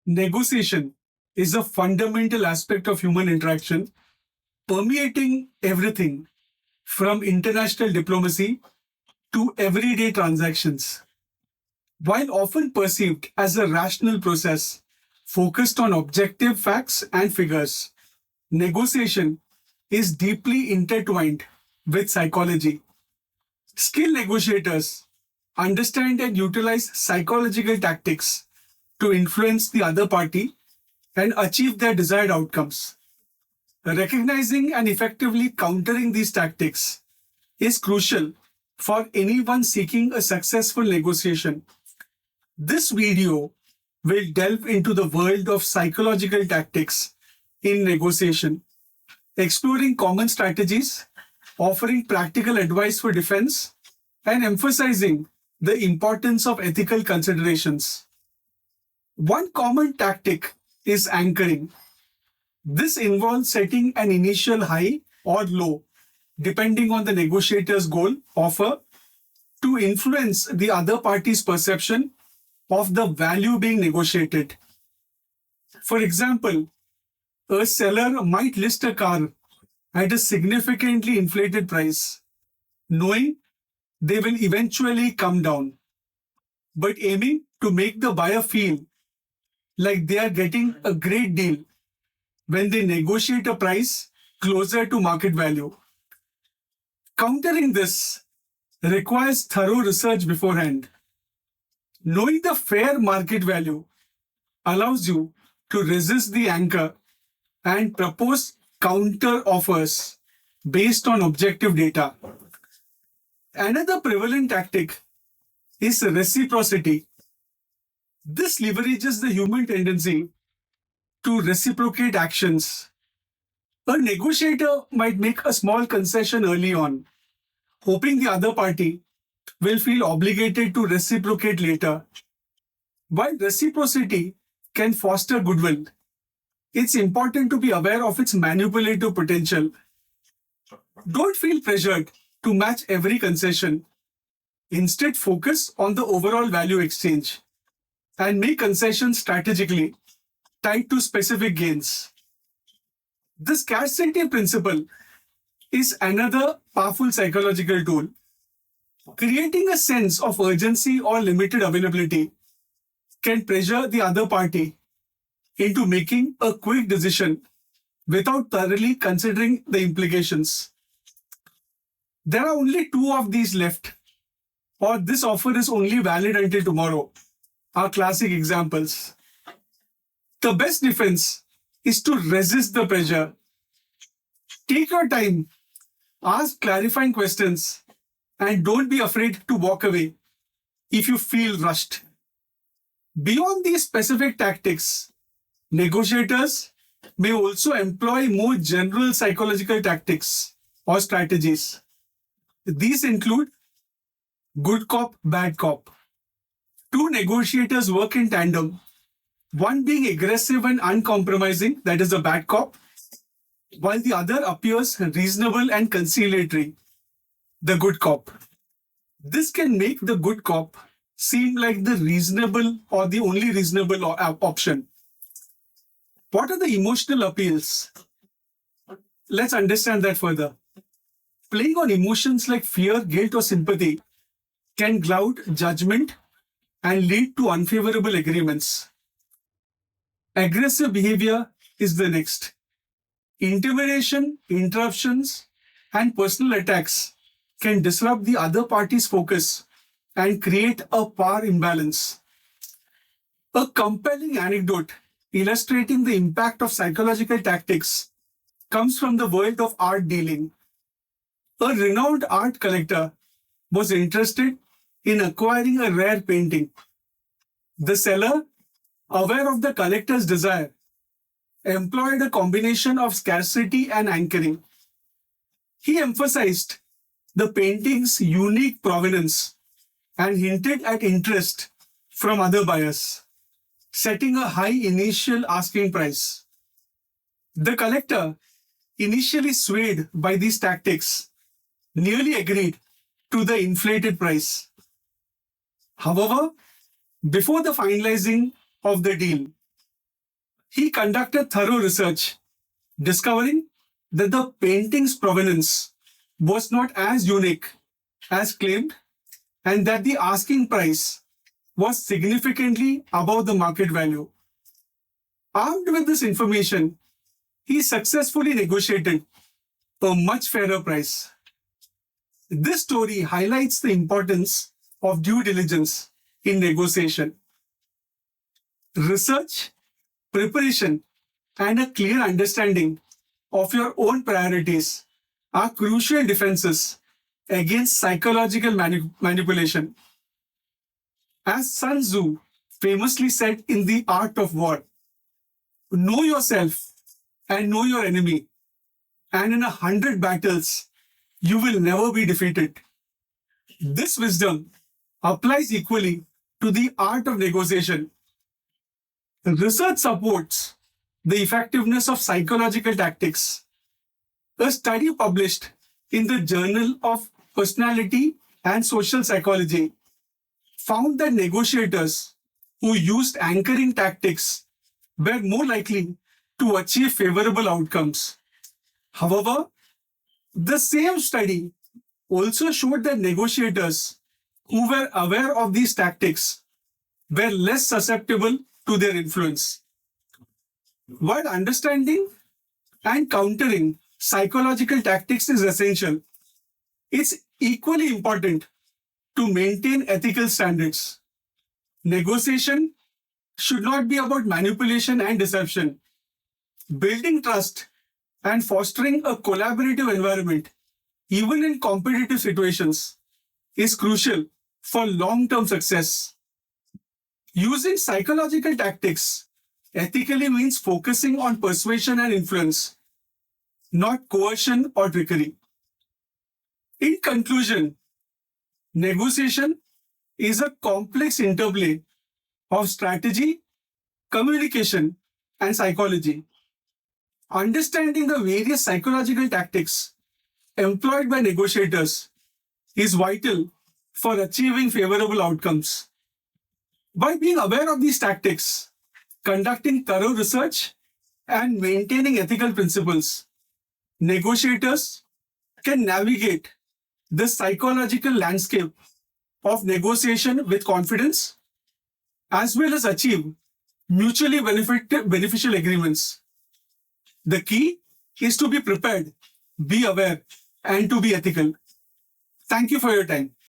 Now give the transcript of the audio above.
Negotiation is a fundamental aspect of human interaction, permeating everything from international diplomacy to everyday transactions. While often perceived as a rational process focused on objective facts and figures, negotiation is deeply intertwined with psychology. Skilled negotiators understand and utilize psychological tactics to influence the other party and achieve their desired outcomes. Recognizing and effectively countering these tactics is crucial for anyone seeking a successful negotiation. This video will delve into the world of psychological tactics in negotiation, exploring common strategies, offering practical advice for defense, and emphasizing the importance of ethical considerations. One common tactic is anchoring. This involves setting an initial high or low, depending on the negotiator's goal, offer, to influence the other party's perception of the value being negotiated. For example, a seller might list a car at a significantly inflated price, knowing they will eventually come down, but aiming to make the buyer feel like they are getting a great deal when they negotiate a price closer to market value. Countering this requires thorough research beforehand. Knowing the fair market value allows you to resist the anchor and propose counter offers based on objective data. Another prevalent tactic is reciprocity. This leverages the human tendency to reciprocate actions. A negotiator might make a small concession early on, hoping the other party will feel obligated to reciprocate later. While reciprocity can foster goodwill, it's important to be aware of its manipulative potential. Don't feel pressured to match every concession. Instead, focus on the overall value exchange and make concessions strategically tied to specific gains. The scarcity principle is another powerful psychological tool. Creating a sense of urgency or limited availability can pressure the other party into making a quick decision without thoroughly considering the implications. There are only two of these left, or this offer is only valid until tomorrow, are classic examples. The best defense is to resist the pressure. Take your time, ask clarifying questions, and don't be afraid to walk away if you feel rushed. Beyond these specific tactics, negotiators may also employ more general psychological tactics or strategies. These include good cop, bad cop. Two negotiators work in tandem, one being aggressive and uncompromising, that is the bad cop, while the other appears reasonable and conciliatory, the good cop. This can make the good cop seem like the reasonable or the only reasonable option. What are the emotional appeals? Let's understand that further. Playing on emotions like fear, guilt, or sympathy can cloud judgment and lead to unfavorable agreements. Aggressive behavior is the next. Intimidation, interruptions, and personal attacks can disrupt the other party's focus and create a power imbalance. A compelling anecdote illustrating the impact of psychological tactics comes from the world of art dealing. A renowned art collector was interested in acquiring a rare painting. The seller, aware of the collector's desire, employed a combination of scarcity and anchoring. He emphasized the painting's unique provenance and hinted at interest from other buyers, setting a high initial asking price. The collector, initially swayed by these tactics, nearly agreed to the inflated price. However, before the finalizing of the deal, He conducted thorough research, discovering that the painting's provenance was not as unique as claimed and that the asking price was significantly above the market value. Armed with this information, he successfully negotiated a much fairer price. This story highlights the importance of due diligence in negotiation. Research, preparation, and a clear understanding of your own priorities are crucial defenses against psychological manipulation. As Sun Tzu famously said in The Art of War, know yourself and know your enemy, and in 100 battles, you will never be defeated. This wisdom applies equally to the art of negotiation. Research supports the effectiveness of psychological tactics. A study published in the Journal of Personality and Social Psychology found that negotiators who used anchoring tactics were more likely to achieve favorable outcomes. However, the same study also showed that negotiators who were aware of these tactics were less susceptible to their influence. While understanding and countering psychological tactics is essential, it's equally important to maintain ethical standards. Negotiation should not be about manipulation and deception. Building trust and fostering a collaborative environment, even in competitive situations, is crucial for long-term success. Using psychological tactics ethically means focusing on persuasion and influence, not coercion or trickery. In conclusion, negotiation is a complex interplay of strategy, communication, and psychology. Understanding the various psychological tactics employed by negotiators is vital for achieving favorable outcomes. By being aware of these tactics, conducting thorough research, and maintaining ethical principles, negotiators can navigate the psychological landscape of negotiation with confidence, as well as achieve mutually beneficial agreements. The key is to be prepared, be aware, and to be ethical. Thank you for your time.